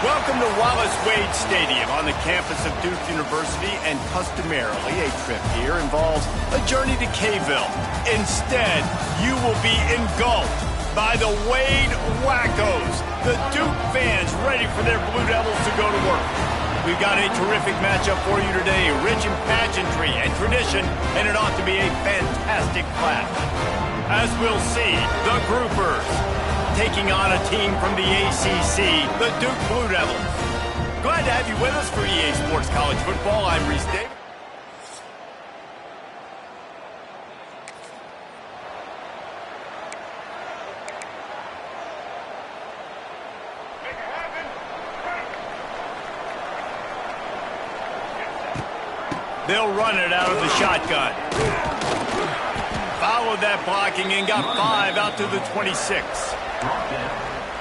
Welcome to Wallace Wade Stadium on the campus of Duke University, and customarily a trip here involves a journey to K-ville. Instead, you will be engulfed by the Wade Wackos, the Duke fans ready for their Blue Devils to go to work. We've got a terrific matchup for you today, rich in pageantry and tradition, and it ought to be a fantastic clash. As we'll see, the groupers taking on a team from the ACC, the Duke Blue Devils. Glad to have you with us for EA Sports College Football. I'm Reese Davis. They'll run it out of the shotgun. Followed that blocking and got 5 out to the 26.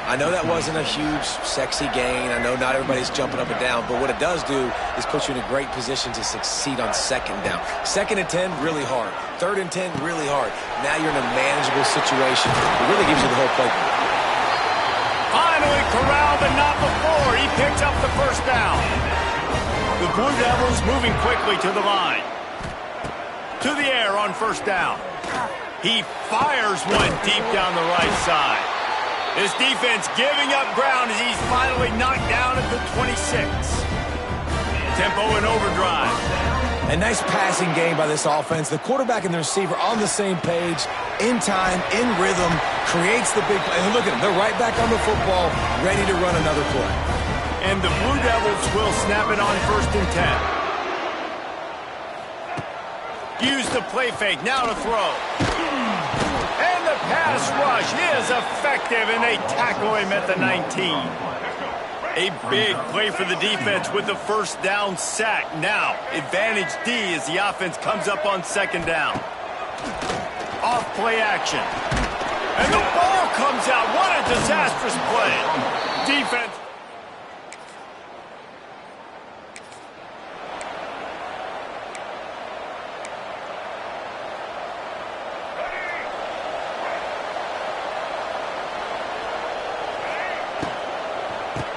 I know that wasn't a huge, sexy gain. I know not everybody's jumping up and down, but what it does do is put you in a great position to succeed on second down. 2nd and 10, really hard. 3rd and 10, really hard. Now you're in a manageable situation. It really gives you the whole playbook. Finally corralled, but not before. He picks up the first down. The Blue Devils moving quickly to the line. To the air on first down. He fires one deep down the right side. This defense giving up ground as he's finally knocked down at the 26. Tempo and overdrive. A nice passing game by this offense. The quarterback and the receiver on the same page, in time, in rhythm, creates the big play. And look at them. They're right back on the football, ready to run another play. And the Blue Devils will snap it on 1st and 10. Use the play fake, now to throw. And the pass rush is effective, and they tackle him at the 19. A big play for the defense with the first down sack. Now, advantage D as the offense comes up on 2nd down. Off play action. And the ball comes out. What a disastrous play. Defense.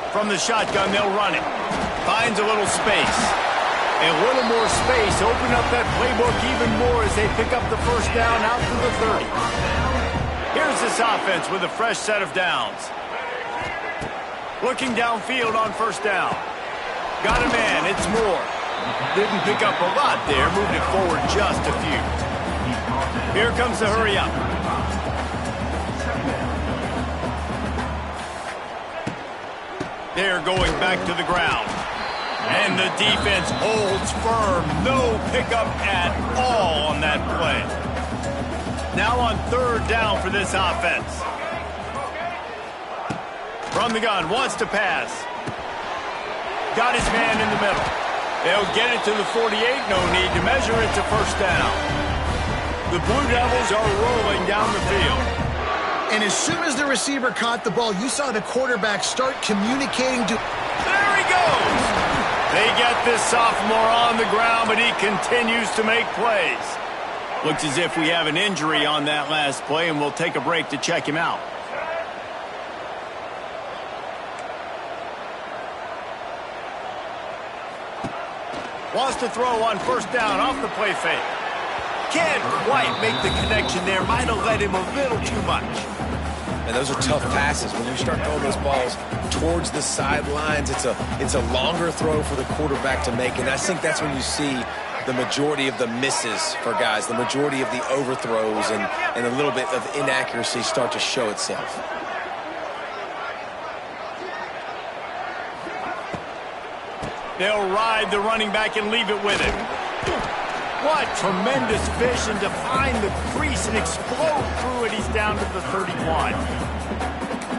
From the shotgun, they'll run it. Finds a little space. A little more space. Open up that playbook even more as they pick up the first down out to the 30. Here's this offense with a fresh set of downs. Looking downfield on first down. Got a man. It's Moore. Didn't pick up a lot there. Moved it forward just a few. Here comes the hurry up. They're going back to the ground. And the defense holds firm. No pickup at all on that play. Now on 3rd down for this offense. From the gun, wants to pass. Got his man in the middle. They'll get it to the 48. No need to measure it to first down. The Blue Devils are rolling down the field. And as soon as the receiver caught the ball, you saw the quarterback start communicating to... There he goes! They get this sophomore on the ground, but he continues to make plays. Looks as if we have an injury on that last play, and we'll take a break to check him out. Wants to throw on first down off the play fake. Can't quite make the connection there. Might have led him a little too much. And those are tough passes. When you start throwing those balls towards the sidelines, it's a longer throw for the quarterback to make. And I think that's when you see the majority of the misses for guys, the majority of the overthrows and a little bit of inaccuracy start to show itself. They'll ride the running back and leave it with him. What tremendous vision to find the crease and explode through it. He's down to the 31.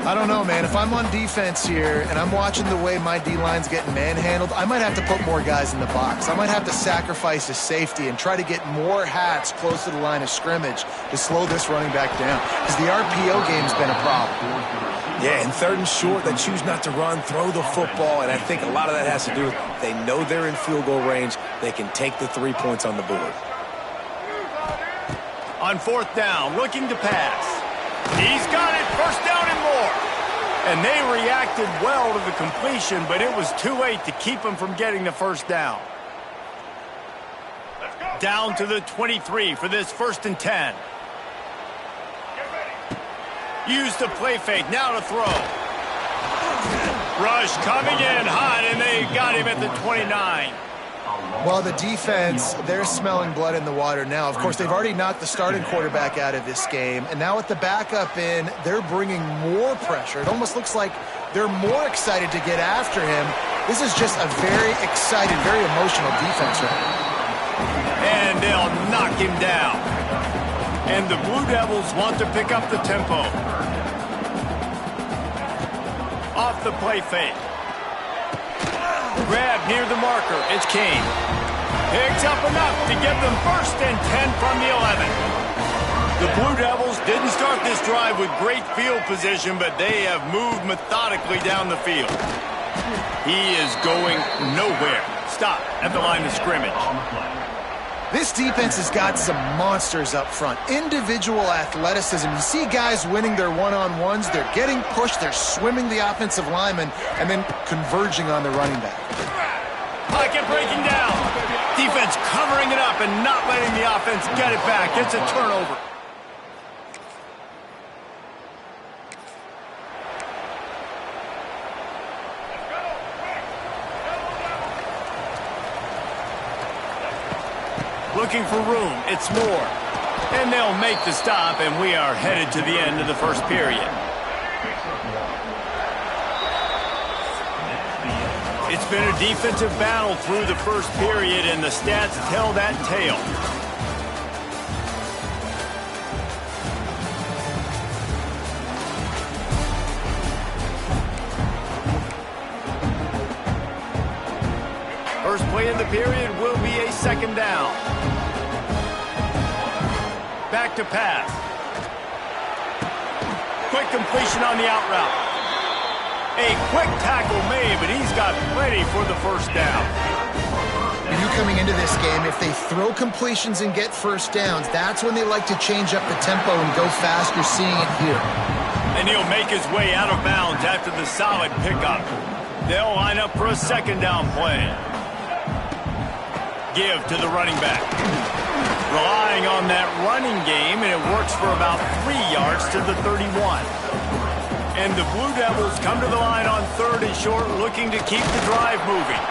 I don't know, man. If I'm on defense here and I'm watching the way my D-line's getting manhandled, I might have to put more guys in the box. I might have to sacrifice a safety and try to get more hats close to the line of scrimmage to slow this running back down, because the RPO game's been a problem. Yeah, and 3rd and short, they choose not to run, throw the football, and I think a lot of that has to do with they know they're in field goal range. They can take the 3 points on the board. On 4th down, looking to pass. He's got it. First down and more. And they reacted well to the completion, but it was too late to keep them from getting the first down. Down to the 23 for this 1st and 10. Use the play fake, now to throw. Rush coming in hot, and they got him at the 29. Well, the defense, they're smelling blood in the water now. Of course, they've already knocked the starting quarterback out of this game, and now with the backup in, they're bringing more pressure. It almost looks like they're more excited to get after him. This is just a very excited, very emotional defense right now. And they'll knock him down. And the Blue Devils want to pick up the tempo. Off the play fake. Grab near the marker. It's Kane. Picks up enough to give them 1st and 10 from the 11. The Blue Devils didn't start this drive with great field position, but they have moved methodically down the field. He is going nowhere. Stop at the line of scrimmage. This defense has got some monsters up front. Individual athleticism. You see guys winning their one-on-ones. They're getting pushed. They're swimming the offensive lineman and then converging on the running back. Pocket breaking down. Defense covering it up and not letting the offense get it back. It's a turnover. Looking for room. It's Moore. And they'll make the stop, and we are headed to the end of the 1st period. It's been a defensive battle through the 1st period, and the stats tell that tale. First play of the period will be a 2nd down. Back to pass. Quick completion on the out route. A quick tackle made, but he's got plenty for the 1st down. You coming into this game, if they throw completions and get 1st downs, that's when they like to change up the tempo and go fast. You're seeing it here. And he'll make his way out of bounds after the solid pickup. They'll line up for a 2nd down play. Give to the running back. Relying on that running game, and it works for about 3 yards to the 31. And the Blue Devils come to the line on 3rd and short, looking to keep the drive moving.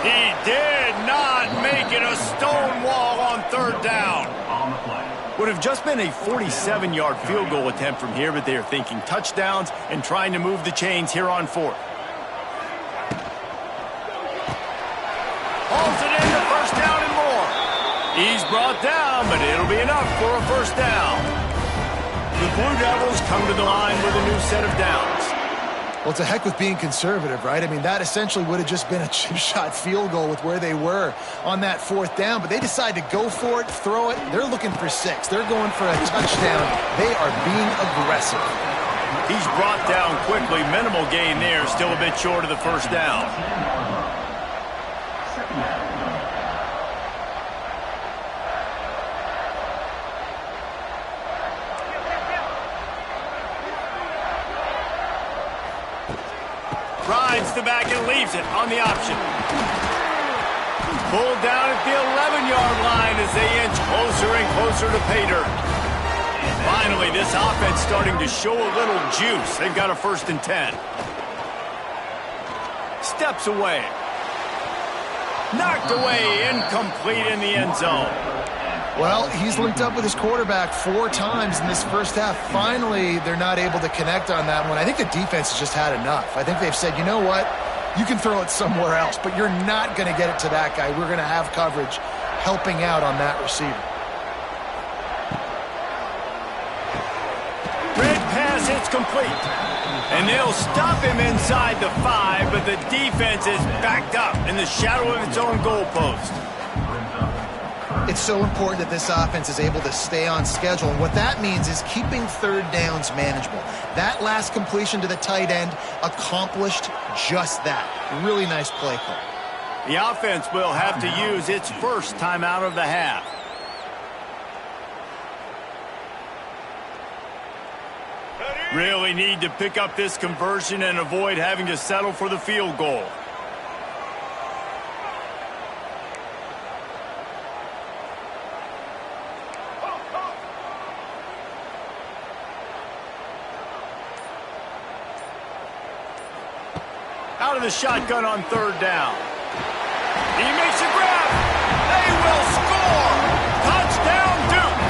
He did not make it a stone wall on 3rd down. Would have just been a 47-yard field goal attempt from here, but they are thinking touchdowns and trying to move the chains here on 4th. Holds it in, the 1st down and more. He's brought down, but it'll be enough for a 1st down. The Blue Devils come to the line with a new set of downs. Well, it's a heck with being conservative, right? I mean, that essentially would have just been a chip-shot field goal with where they were on that 4th down, but they decide to go for it, throw it. They're looking for 6. They're going for a touchdown. They are being aggressive. He's brought down quickly. Minimal gain there, still a bit short of the 1st down. Rides the back and leaves it on the option. Pulled down at the 11-yard line as they inch closer and closer to pay dirt. Finally, this offense starting to show a little juice. They've got a 1st and 10. Steps away. Knocked away, incomplete in the end zone. Well, he's linked up with his quarterback 4 times in this 1st half. Finally, they're not able to connect on that one. I think the defense has just had enough. I think they've said, you know what? You can throw it somewhere else, but you're not going to get it to that guy. We're going to have coverage helping out on that receiver. Red pass, it's complete. And they'll stop him inside the 5, but the defense is backed up in the shadow of its own goalpost. It's so important that this offense is able to stay on schedule. And what that means is keeping 3rd downs manageable. That last completion to the tight end accomplished just that. Really nice play call. The offense will have to use its 1st timeout of the half. Really need to pick up this conversion and avoid having to settle for the field goal. Out of the shotgun on third down. He makes a grab. They will score. Touchdown, Duke.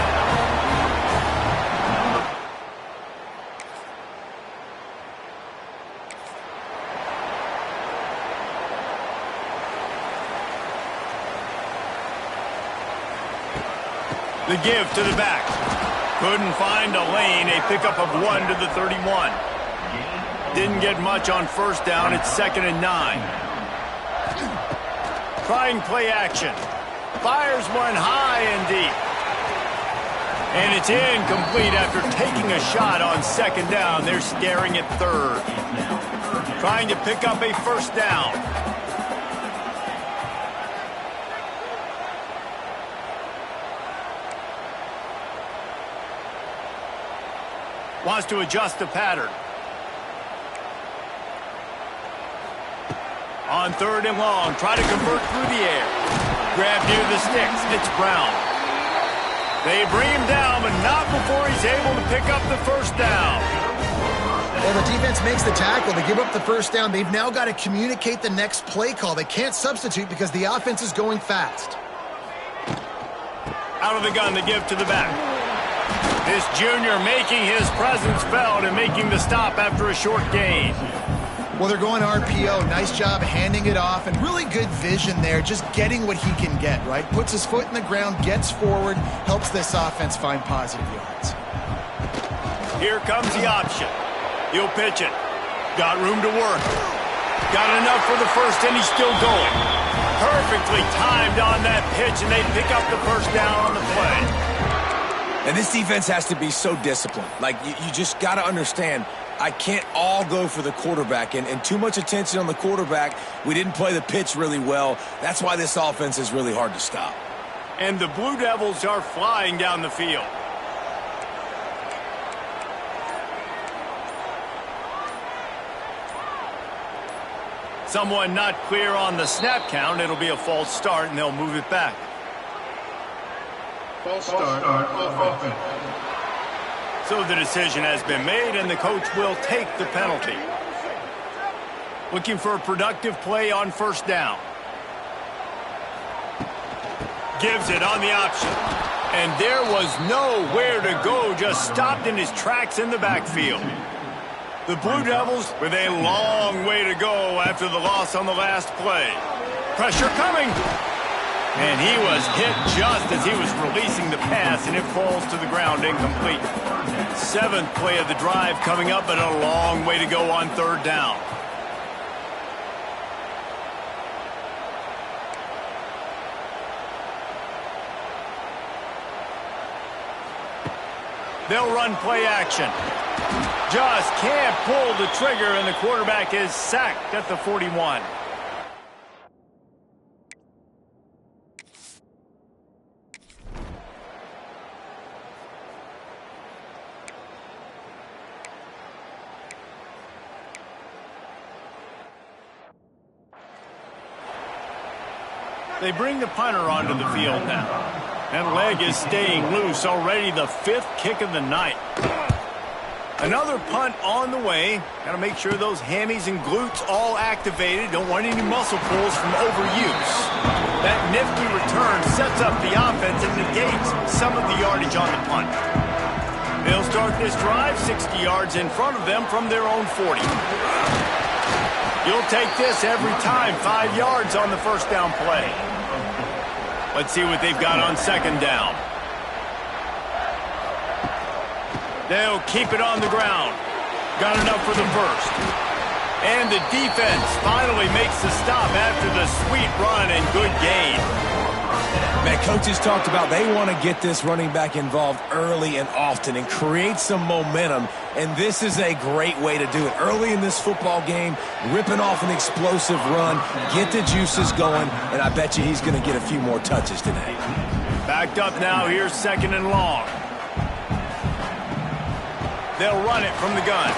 The give to the back. Couldn't find a lane. A pickup of 1 to the 31. Didn't get much on first down. It's 2nd and 9. Trying play action. Fires one high and deep. And it's incomplete after taking a shot on 2nd down. They're staring at 3rd. Trying to pick up a first down. Wants to adjust the pattern. On 3rd and long, try to convert through the air. Grab near the sticks. It's Brown. They bring him down, but not before he's able to pick up the first down. Well, the defense makes the tackle. They give up the first down. They've now got to communicate the next play call. They can't substitute because the offense is going fast. Out of the gun, the give to the back. This junior making his presence felt and making the stop after a short gain. Well, they're going RPO. Nice job handing it off, and really good vision there, just getting what he can get, right? Puts his foot in the ground, gets forward, helps this offense find positive yards. Here comes the option. He'll pitch it. Got room to work. Got enough for the first, and he's still going. Perfectly timed on that pitch, and they pick up the first down on the play. And this defense has to be so disciplined. Like, you just got to understand, I can't all go for the quarterback, and too much attention on the quarterback. We didn't play the pitch really well. That's why this offense is really hard to stop. And the Blue Devils are flying down the field. Someone not clear on the snap count. It'll be a false start, and they'll move it back. False start offense. So the decision has been made, and the coach will take the penalty. Looking for a productive play on first down. Gives it on the option. And there was nowhere to go, just stopped in his tracks in the backfield. The Blue Devils with a long way to go after the loss on the last play. Pressure coming. And he was hit just as he was releasing the pass, and it falls to the ground incomplete. 7th play of the drive coming up, but a long way to go on third down. They'll run play action. Just can't pull the trigger, and the quarterback is sacked at the 41. They bring the punter onto the field now. That leg is staying loose. Already the 5th kick of the night. Another punt on the way. Got to make sure those hammies and glutes all activated. Don't want any muscle pulls from overuse. That nifty return sets up the offense and negates some of the yardage on the punt. They'll start this drive 60 yards in front of them from their own 40. You'll take this every time. 5 yards on the first down play. Let's see what they've got on second down. They'll keep it on the ground. Got enough for the first. And the defense finally makes the stop after the sweet run and good gain. Man, coaches talked about they want to get this running back involved early and often and create some momentum, and this is a great way to do it. Early in this football game, ripping off an explosive run, get the juices going, and I bet you he's going to get a few more touches today. Backed up now, here's 2nd and long. They'll run it from the gun.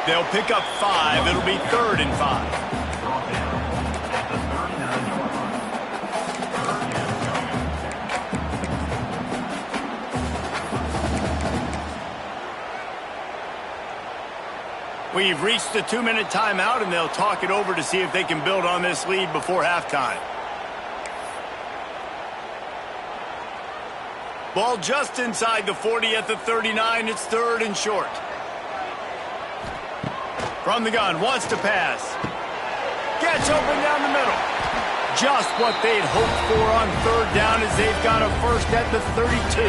They'll pick up 5. It'll be 3rd and 5. We've reached the 2-minute timeout, and they'll talk it over to see if they can build on this lead before halftime. Ball just inside the 40 at the 39. It's 3rd and short. From the gun, wants to pass. Gets open down the middle. Just what they'd hoped for on 3rd down as they've got a first at the 32.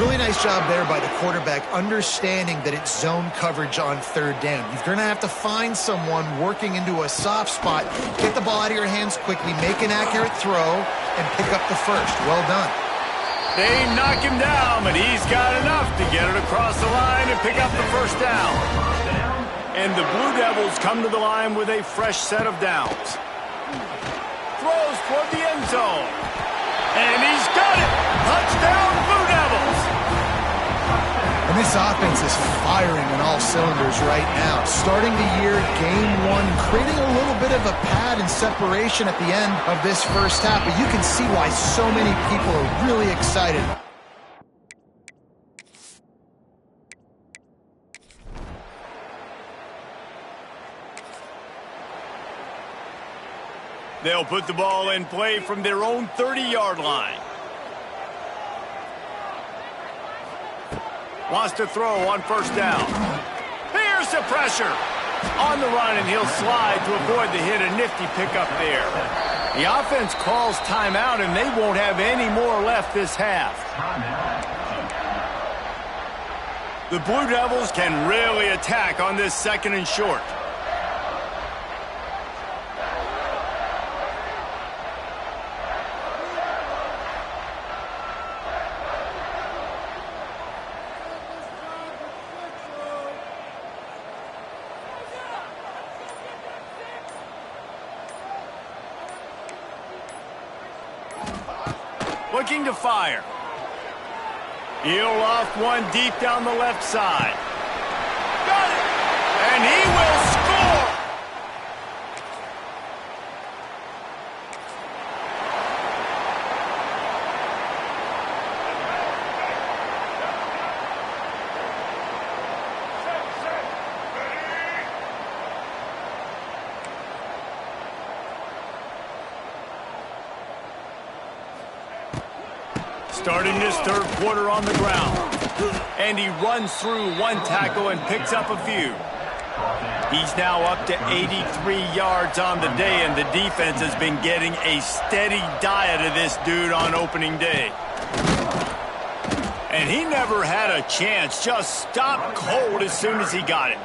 Really nice job there by the quarterback, understanding that it's zone coverage on 3rd down. You're going to have to find someone working into a soft spot, get the ball out of your hands quickly, make an accurate throw, and pick up the first. Well done. They knock him down, but he's got enough to get it across the line and pick up the first down. And the Blue Devils come to the line with a fresh set of downs. Throws toward the end zone. And he's got it! Touchdown, Blue Devils! And this offense is firing on all cylinders right now. Starting the year, game 1, creating a little bit of a pad and separation at the end of this first half. But you can see why so many people are really excited. They'll put the ball in play from their own 30-yard line. Wants to throw on first down. Here's the pressure. On the run, and he'll slide to avoid the hit. A nifty pickup there. The offense calls timeout, and they won't have any more left this half. The Blue Devils can really attack on this 2nd and short. Looking to fire. He'll loft one deep down the left side. Got it! And he will score! Starting this 3rd quarter on the ground. And he runs through one tackle and picks up a few. He's now up to 83 yards on the day, and the defense has been getting a steady diet of this dude on opening day. And he never had a chance, just stopped cold as soon as he got it.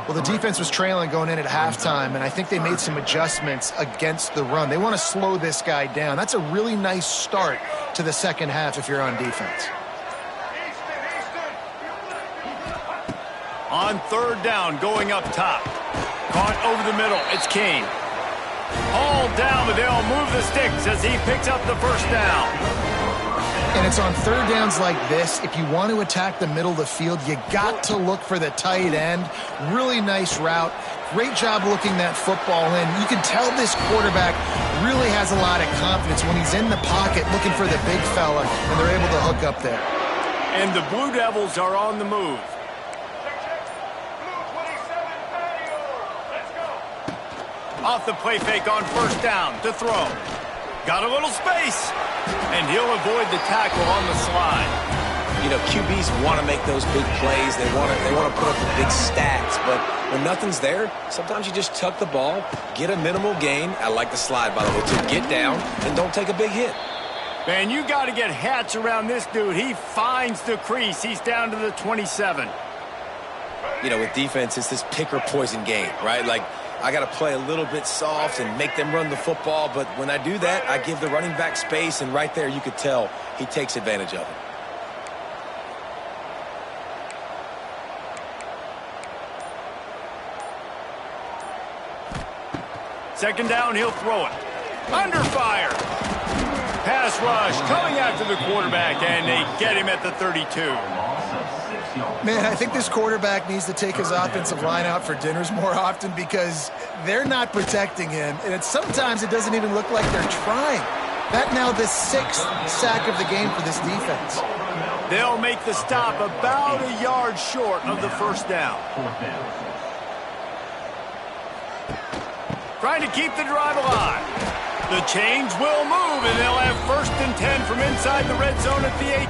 Well, the defense was trailing going in at halftime, and I think they made some adjustments against the run. They want to slow this guy down. That's a really nice start to the second half if you're on defense. On 3rd down, going up top. Caught over the middle. It's Kane. All down, but they'll move the sticks as he picks up the first down. And it's on 3rd downs like this. If you want to attack the middle of the field, you got to look for the tight end. Really nice route. Great job looking that football in. You can tell this quarterback really has a lot of confidence when he's in the pocket looking for the big fella, and they're able to hook up there. And the Blue Devils are on the move. Off the play fake on first down to throw. Got a little space. And he'll avoid the tackle on the slide. You know, QBs want to make those big plays. They want to put up the big stats. But when nothing's there, sometimes you just tuck the ball, get a minimal gain. I like the slide, by the way, to get down and don't take a big hit. Man, you got to get hats around this dude. He finds the crease. He's down to the 27. You know, with defense, it's this pick or poison game, right? Like, I got to play a little bit soft and make them run the football, but when I do that, I give the running back space, and right there you could tell he takes advantage of it. Second down, he'll throw it. Under fire. pass rush coming after the quarterback, and they get him at the 32. Man, I think this quarterback needs to take his offensive line out for dinners more often because they're not protecting him, and sometimes it doesn't even look like they're trying. That now the 6th sack of the game for this defense. They'll make the stop about a yard short of the first down. Trying to keep the drive alive. The chains will move, and they'll have 1st and 10 from inside the red zone at the 18.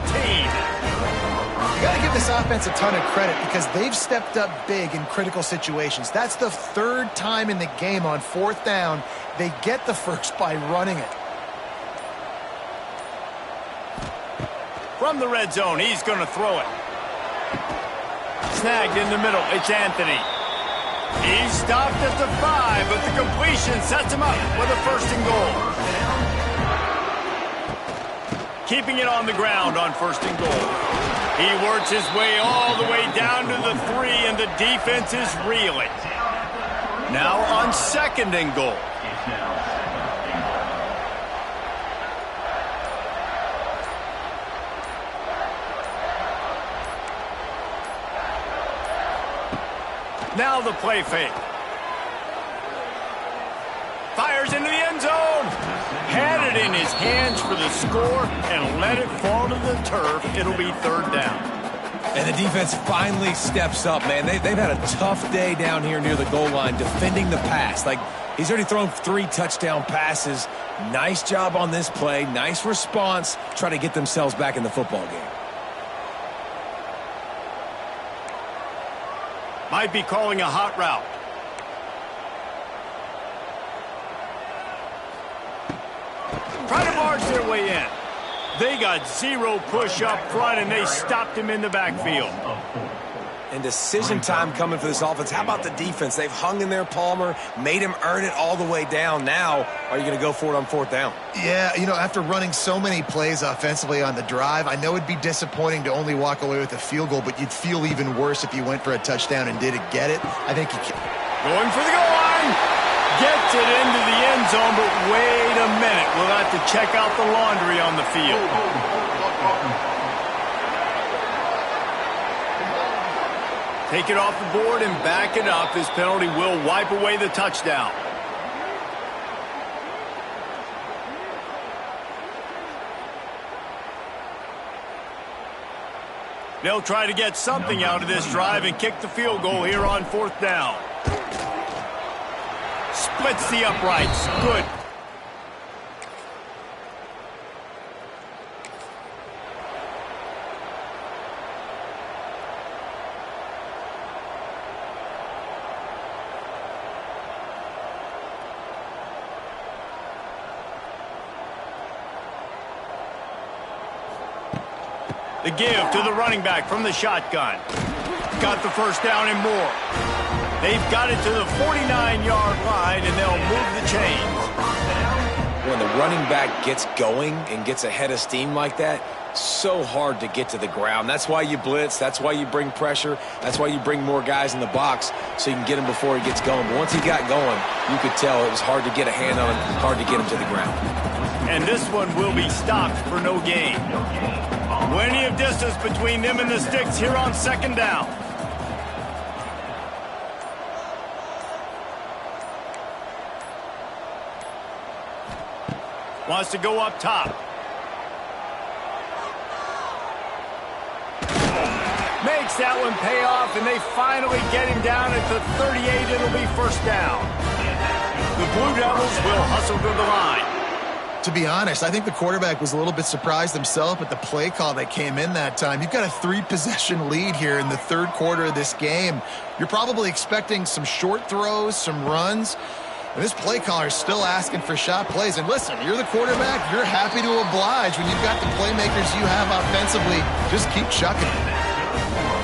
You got to give this offense a ton of credit because they've stepped up big in critical situations. That's the 3rd time in the game on 4th down. They get the first by running it. From the red zone, he's going to throw it. Snagged in the middle, it's Anthony. He's stopped at the 5, but the completion sets him up with a 1st and goal. Keeping it on the ground on 1st and goal. He works his way all the way down to the 3, and the defense is reeling. Now on 2nd and goal. Now the play fake. Fires into the end zone. Had it in his hands for the score and let it fall to the turf. It'll be 3rd down. And the defense finally steps up, man. They've had a tough day down here near the goal line defending the pass. Like, he's already thrown 3 touchdown passes. Nice job on this play. Nice response. Try to get themselves back in the football game. Might be calling a hot route. Try to march their way in. They got 0 push up front, and they stopped him in the backfield. And decision time coming for this offense. How about the defense? They've hung in there, Palmer, made him earn it all the way down. Now, are you going to go for it on 4th down? Yeah, you know, after running so many plays offensively on the drive, I know it'd be disappointing to only walk away with a field goal, but you'd feel even worse if you went for a touchdown and didn't get it. I think you can. Going for the goal line. Gets it into the end zone, but wait a minute. We'll have to check out the laundry on the field. Take it off the board and back it up. This penalty will wipe away the touchdown. They'll try to get something out of this drive and kick the field goal here on 4th down. Splits the uprights. Good. The give to the running back from the shotgun. Got the 1st down and more. They've got it to the 49-yard line, and they'll move the chains. When the running back gets going and gets ahead of steam like that, so hard to get to the ground. That's why you blitz. That's why you bring pressure. That's why you bring more guys in the box so you can get him before he gets going. But once he got going, you could tell it was hard to get a hand on him, hard to get him to the ground. And this one will be stopped for no gain. Plenty of distance between them and the sticks here on 2nd down. Wants to go up top. Makes that one pay off, and they finally get him down at the 38. It'll be 1st down. The Blue Devils will hustle to the line. To be honest, I think the quarterback was a little bit surprised himself at the play call that came in that time. You've got a 3-possession lead here in the 3rd quarter of this game. You're probably expecting some short throws, some runs. And this play caller is still asking for shot plays. And listen, you're the quarterback. You're happy to oblige when you've got the playmakers you have offensively. Just keep chucking it.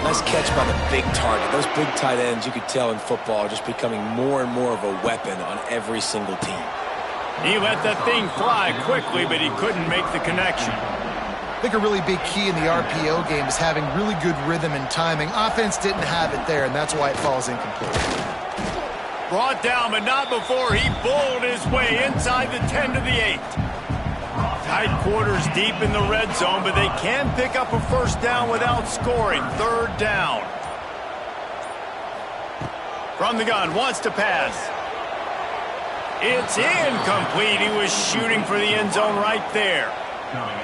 Nice catch by the big target. Those big tight ends, you could tell in football, are just becoming more and more of a weapon on every single team. He let that thing fly quickly, but he couldn't make the connection. I think a really big key in the RPO game is having really good rhythm and timing. Offense didn't have it there, and that's why it falls incomplete. Brought down, but not before he bowled his way inside the 10 to the 8. Tight quarters deep in the red zone, but they can pick up a first down without scoring. Third down. From the gun, wants to pass. It's incomplete. He was shooting for the end zone right there.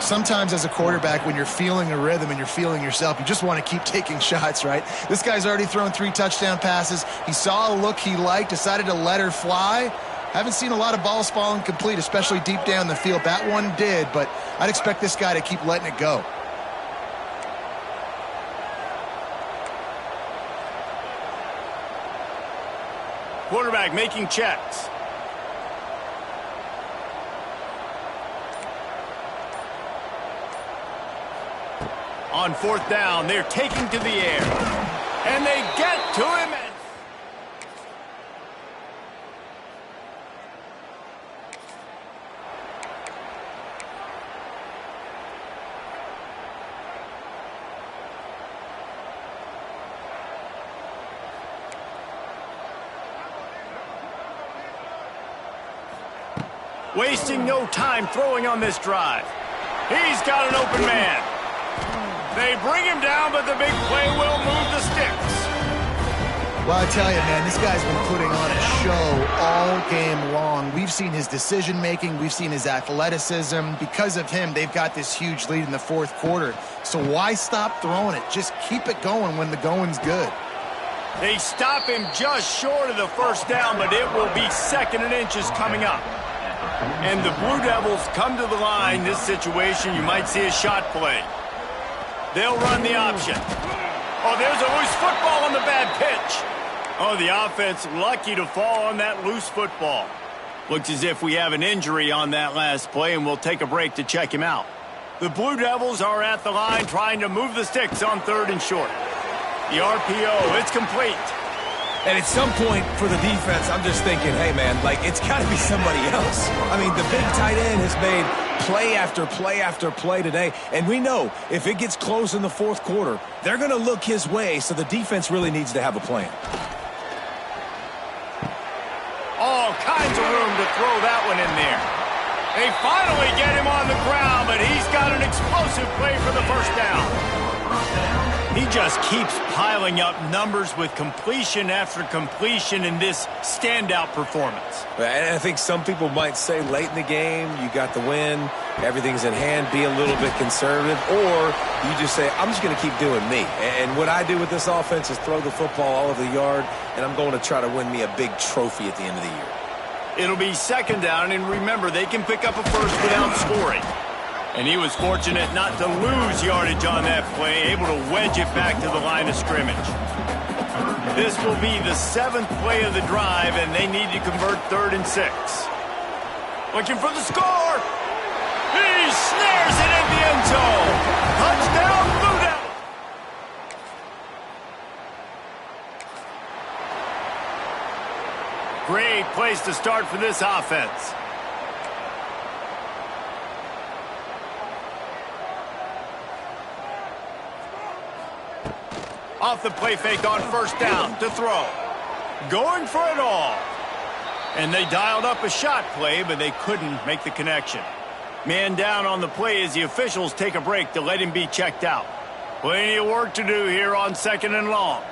Sometimes as a quarterback, when you're feeling a rhythm and you're feeling yourself, you just want to keep taking shots, right? This guy's already thrown 3 touchdown passes. He saw a look he liked, decided to let her fly. Haven't seen a lot of balls falling complete, especially deep down the field. That one did, but I'd expect this guy to keep letting it go. Quarterback making checks. On fourth down, they're taking to the air. And they get to him. Wasting no time throwing on this drive. He's got an open man. They bring him down, but the big play will move the sticks. Well, I tell you, man, this guy's been putting on a show all game long. We've seen his decision-making. We've seen his athleticism. Because of him, they've got this huge lead in the fourth quarter. So why stop throwing it? Just keep it going when the going's good. They stop him just short of the first down, but it will be 2nd and inches coming up. And the Blue Devils come to the line. This situation, you might see a shot play. They'll run the option. Oh, there's a loose football on the bad pitch. Oh, the offense lucky to fall on that loose football. Looks as if we have an injury on that last play, and we'll take a break to check him out. The Blue Devils are at the line trying to move the sticks on 3rd and short. The RPO, it's complete. And at some point for the defense, I'm just thinking, hey, man, like, it's got to be somebody else. I mean, the big tight end has made play after play after play today. And we know if it gets close in the fourth quarter, they're going to look his way, so the defense really needs to have a plan. All kinds of room to throw that one in there. They finally get him on the ground, but he's got an explosive play for the first down. He just keeps piling up numbers with completion after completion in this standout performance. And I think some people might say late in the game, you got the win, everything's in hand, be a little bit conservative, or you just say, I'm just going to keep doing me. And what I do with this offense is throw the football all over the yard, and I'm going to try to win me a big trophy at the end of the year. It'll be 2nd down, and remember, they can pick up a first without scoring. And he was fortunate not to lose yardage on that play, able to wedge it back to the line of scrimmage. This will be the 7th play of the drive, and they need to convert 3rd and 6. Looking for the score. He snares it in the end zone. Touchdown, Blue Devils. Great place to start for this offense. Off the play fake on first down to throw. Going for it all. And they dialed up a shot play, but they couldn't make the connection. Man down on the play as the officials take a break to let him be checked out. Plenty of work to do here on 2nd and long.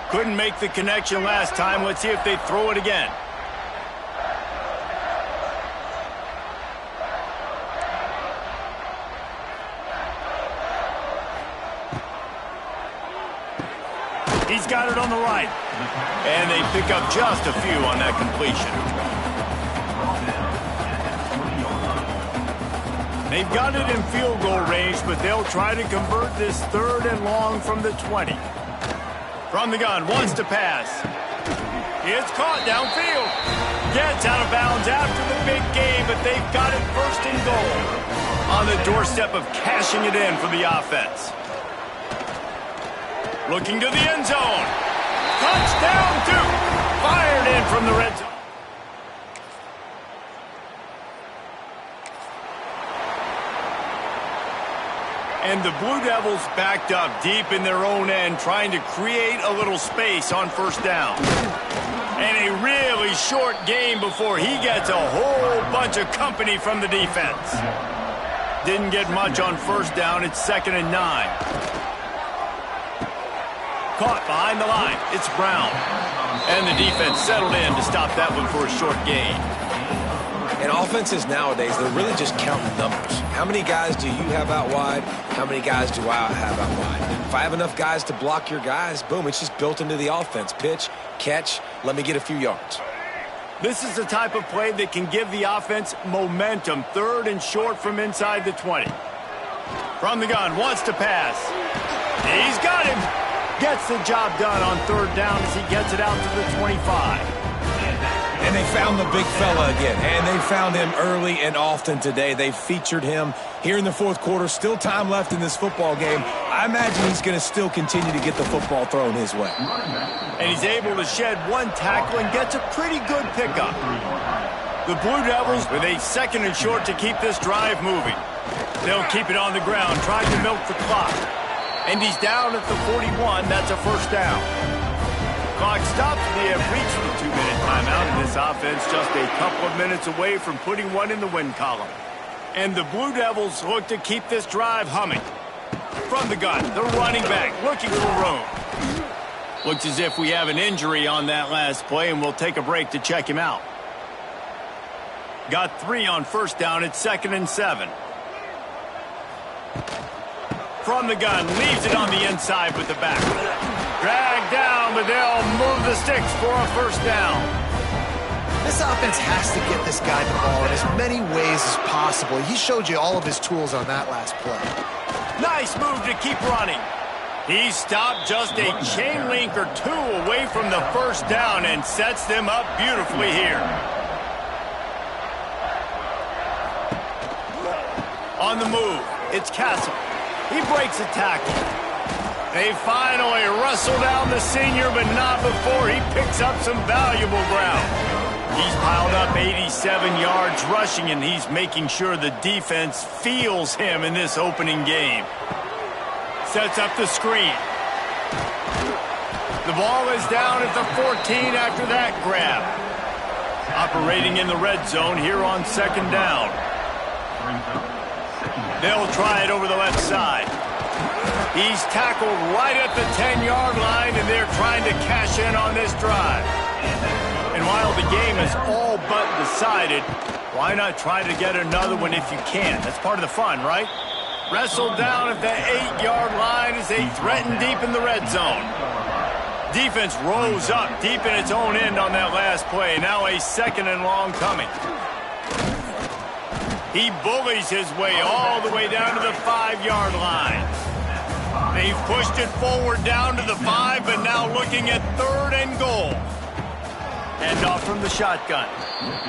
Couldn't make the connection last time. Let's see if they throw it again. He's got it on the right. And they pick up just a few on that completion. They've got it in field goal range, but they'll try to convert this 3rd and long from the 20. From the gun, wants to pass. It's caught downfield. Gets out of bounds after the big game, but they've got it 1st and goal. On the doorstep of cashing it in for the offense. Looking to the end zone. Touchdown, Duke. from the red zone. And the Blue Devils backed up deep in their own end, trying to create a little space on first down. And a really short game before he gets a whole bunch of company from the defense. Didn't get much on first down. It's 2nd and 9. Caught behind the line. It's Brown. And the defense settled in to stop that one for a short gain. And offenses nowadays, they're really just counting numbers. How many guys do you have out wide? How many guys do I have out wide? If I have enough guys to block your guys, boom, it's just built into the offense. Pitch, catch, let me get a few yards. This is the type of play that can give the offense momentum. 3rd and short from inside the 20. From the gun, wants to pass. He's got him. Gets the job done on 3rd down as he gets it out to the 25. And they found the big fella again, and they found him early and often today. They featured him here in the 4th quarter. Still time left in this football game. I imagine he's going to still continue to get the football thrown his way. And he's able to shed one tackle and gets a pretty good pickup. The Blue Devils with a 2nd and short to keep this drive moving. They'll keep it on the ground, trying to milk the clock. And he's down at the 41. That's a first down. Clock stopped. We have reached the 2-minute timeout, and this offense just a couple of minutes away from putting one in the win column. And the Blue Devils look to keep this drive humming. From the gun, the running back looking for room. Looks as if we have an injury on that last play, and we'll take a break to check him out. Got 3 on first down. It's 2nd and 7. From the gun, leaves it on the inside with the back. Dragged down, but they'll move the sticks for a first down. This offense has to get this guy the ball in as many ways as possible. He showed you all of his tools on that last play. Nice move to keep running. He stopped just a chain link or 2 away from the first down and sets them up beautifully here. On the move, it's Castle. He breaks a tackle. They finally wrestle down the senior, but not before he picks up some valuable ground. He's piled up 87 yards rushing, and he's making sure the defense feels him in this opening game. Sets up the screen. The ball is down at the 14 after that grab. Operating in the red zone here on 2nd down. They'll try it over the left side. He's tackled right at the 10-yard line, and they're trying to cash in on this drive. And while the game is all but decided, why not try to get another one if you can? That's part of the fun, right? Wrestled down at the 8-yard line as they threaten deep in the red zone. Defense rose up deep in its own end on that last play. Now a 2nd and long coming. He bullies his way all the way down to the 5-yard line. They've pushed it forward down to the 5, but now looking at 3rd and goal. Hand off from the shotgun.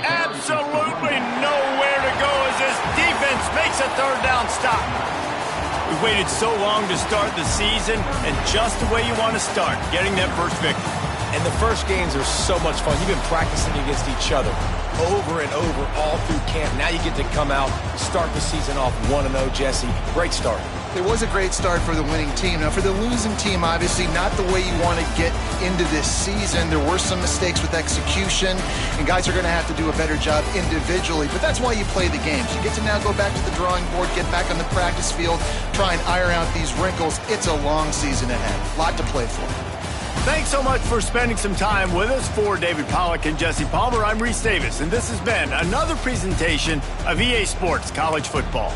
Absolutely nowhere to go as this defense makes a 3rd down stop. We've waited so long to start the season, and just the way you want to start, getting that first victory. And the first games are so much fun. You've been practicing against each other over and over all through camp. Now you get to come out, start the season off 1-0, Jesse. Great start. It was a great start for the winning team. Now, for the losing team, obviously not the way you want to get into this season. There were some mistakes with execution, and guys are going to have to do a better job individually. But that's why you play the games. You get to now go back to the drawing board, get back on the practice field, try and iron out these wrinkles. It's a long season ahead. A lot to play for. Thanks so much for spending some time with us. For David Pollack and Jesse Palmer, I'm Reese Davis, and this has been another presentation of EA Sports College Football.